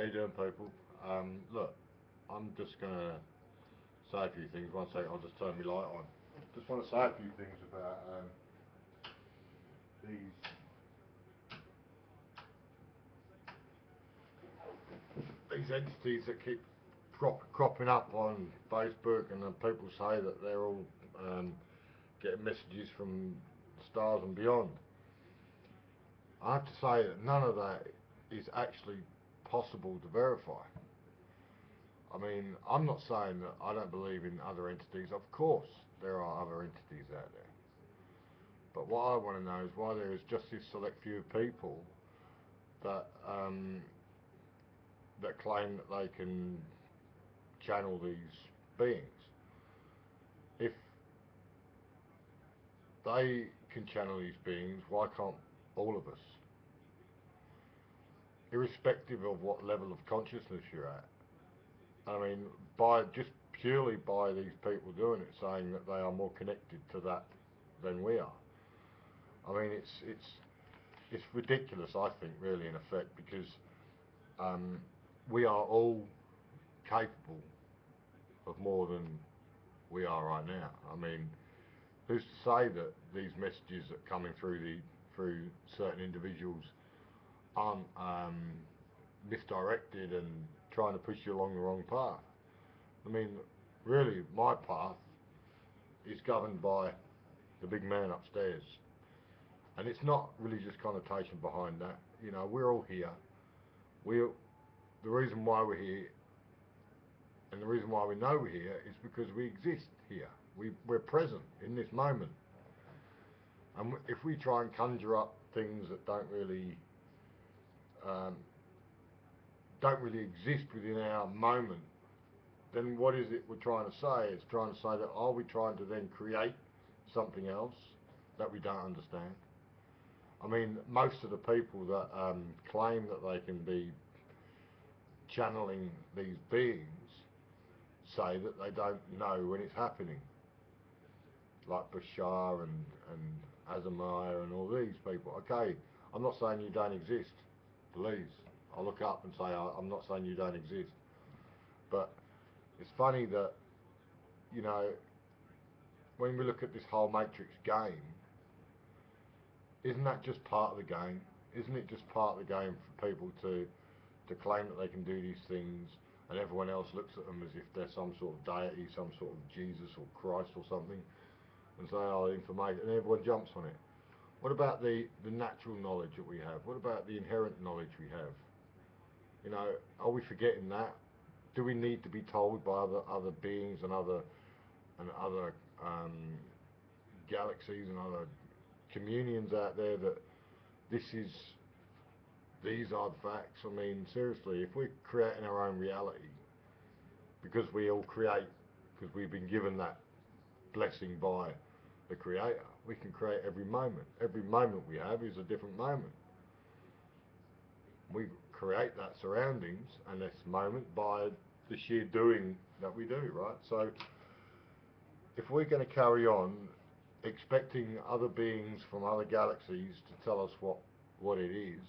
How you doing, people? Look, I'm just gonna say a few things. One second, I'll just turn my light on. Just want to say a few things about these these entities that keep cropping up on Facebook, and then people say that they're all getting messages from stars and beyond. I have to say that none of that is actually possible to verify. I mean, I'm not saying that I don't believe in other entities. Of course, there are other entities out there. But what I want to know is why there is just this select few people that that claim that they can channel these beings. If they can channel these beings, why can't all of us? Irrespective of what level of consciousness you're at. I mean, by just purely by these people doing it, saying that they are more connected to that than we are. I mean, it's ridiculous, I think, really, in effect, because um, we are all capable of more than we are right now. I mean, who's to say that these messages that are coming through certain individuals aren't misdirected and trying to push you along the wrong path? I mean, really, my path is governed by the big man upstairs, and it's not religious connotation behind that. You know, we're all here. We, the reason why we're here, and the reason why we know we're here, is because we exist here. We're present in this moment. And if we try and conjure up things that um, don't really exist within our moment, then what is it we're trying to say? It's trying to say that are we trying to then create something else that we don't understand? I mean, most of the people that claim that they can be channeling these beings say that they don't know when it's happening, like Bashar and Azamiah and all these people. Okay, I'm not saying you don't exist, please. I'll look up and say I'm not saying you don't exist. But it's funny that, you know, when we look at this whole Matrix game, isn't that just part of the game? Isn't it just part of the game for people to claim that they can do these things, and everyone else looks at them as if they're some sort of deity, some sort of Jesus or Christ or something, and say, oh, information, and everyone jumps on it. What about the natural knowledge that we have? What about the inherent knowledge we have? You know, are we forgetting that? Do we need to be told by other beings and other galaxies and other communions out there that this is these are the facts? I mean, seriously, if we're creating our own reality, because we all create, because we've been given that blessing by the Creator, we can create every moment. Every moment we have is a different moment. We create that surroundings and this moment by the sheer doing that we do, right? So if we're going to carry on expecting other beings from other galaxies to tell us what it is,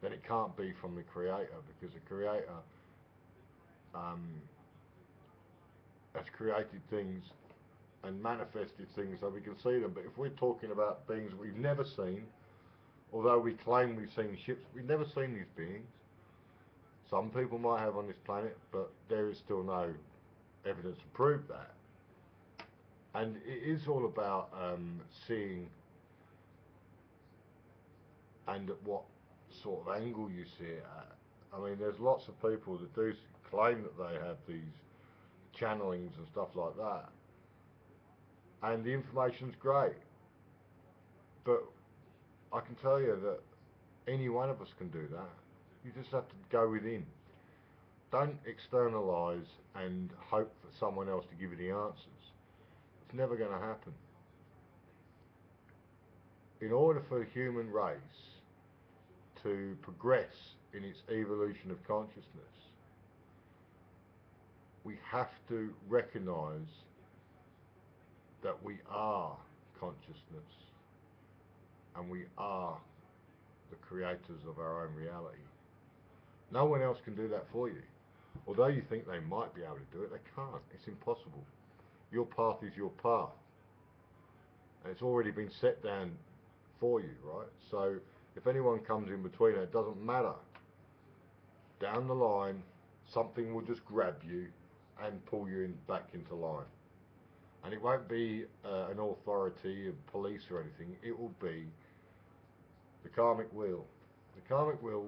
then it can't be from the Creator, because the Creator um, has created things and manifested things so we can see them. But if we're talking about beings that we've never seen, although we claim we've seen ships, we've never seen these beings. Some people might have on this planet, but there is still no evidence to prove that. And it is all about seeing and at what sort of angle you see it at. I mean, there's lots of people that do claim that they have these channelings and stuff like that, and the information's great, but I can tell you that any one of us can do that. You just have to go within. Don't externalise and hope for someone else to give you the answers. It's never going to happen. In order for the human race to progress in its evolution of consciousness, we have to recognise that we are consciousness and we are the creators of our own reality. No one else can do that for you. Although you think they might be able to do it, they can't. It's impossible. Your path is your path. And it's already been set down for you, right? So if anyone comes in between, it doesn't matter. Down the line, something will just grab you and pull you back into line. And it won't be an authority, a police or anything. It will be the karmic wheel. The karmic wheel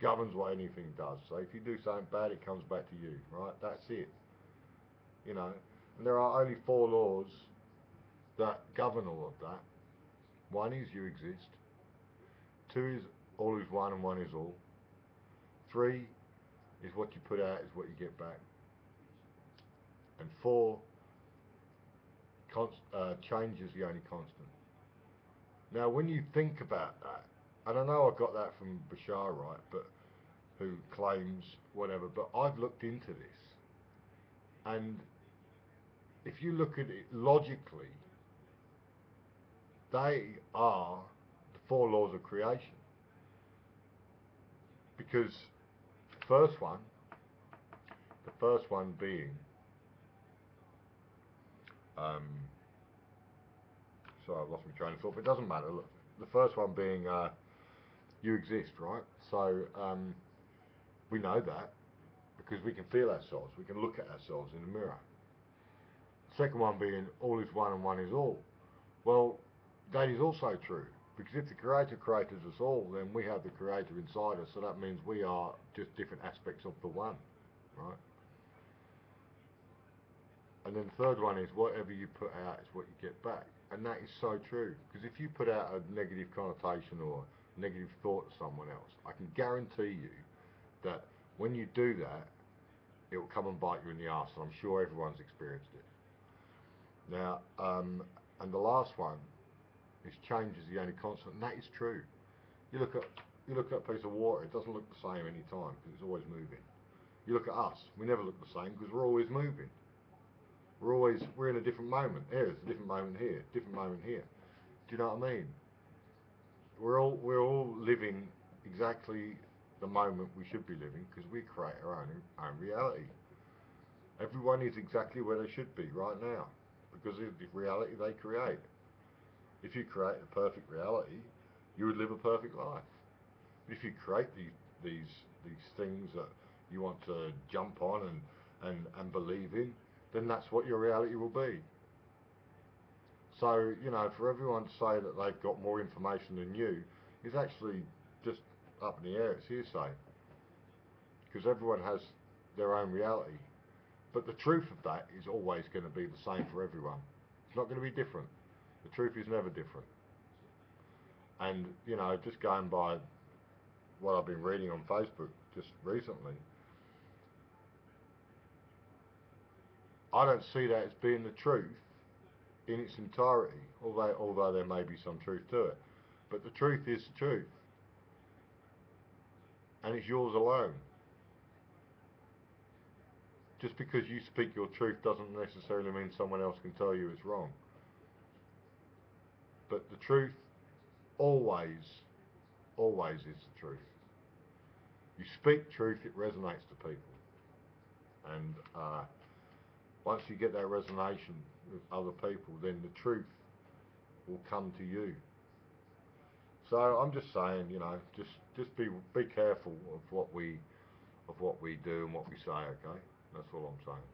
governs what anything does. So if you do something bad, it comes back to you, right? That's it. You know, and there are only four laws that govern all of that. One is you exist. Two is all is one and one is all. Three is what you put out is what you get back. And four, change is the only constant. Now, when you think about that, and I know I got that from Bashar, right, but who claims whatever, but I've looked into this, and if you look at it logically, they are the four laws of creation. Because the first one being, um, sorry, I've lost my train of thought, but it doesn't matter. Look, the first one being you exist, right? So we know that because we can feel ourselves, we can look at ourselves in the mirror. Second one being all is one and one is all. Well, that is also true because if the Creator created us all, then we have the Creator inside us, so that means we are just different aspects of the one, right? And then the third one is whatever you put out is what you get back. And that is so true. Because if you put out a negative connotation or negative thought to someone else, I can guarantee you that when you do that, it will come and bite you in the arse. And I'm sure everyone's experienced it. Now, and the last one is change is the only constant. And that is true. You look at a piece of water, it doesn't look the same any time because it's always moving. You look at us, we never look the same because we're always moving. We're in a different moment. Here's a different moment here, different moment here. Do you know what I mean? We're all living exactly the moment we should be living because we create our own reality. Everyone is exactly where they should be right now because of the reality they create. If you create a perfect reality, you would live a perfect life. But if you create these things that you want to jump on and believe in, then that's what your reality will be. So, you know, for everyone to say that they've got more information than you is actually just up in the air. It's hearsay. Because everyone has their own reality. But the truth of that is always going to be the same for everyone. It's not going to be different. The truth is never different. And, you know, just going by what I've been reading on Facebook just recently, I don't see that as being the truth in its entirety, although there may be some truth to it. But the truth is the truth, and it's yours alone. Just because you speak your truth doesn't necessarily mean someone else can tell you it's wrong. But the truth always, always is the truth. You speak truth, it resonates to people. And once you get that resonance with other people, then the truth will come to you. So I'm just saying, you know, just be careful of what we do and what we say. Okay, that's all I'm saying.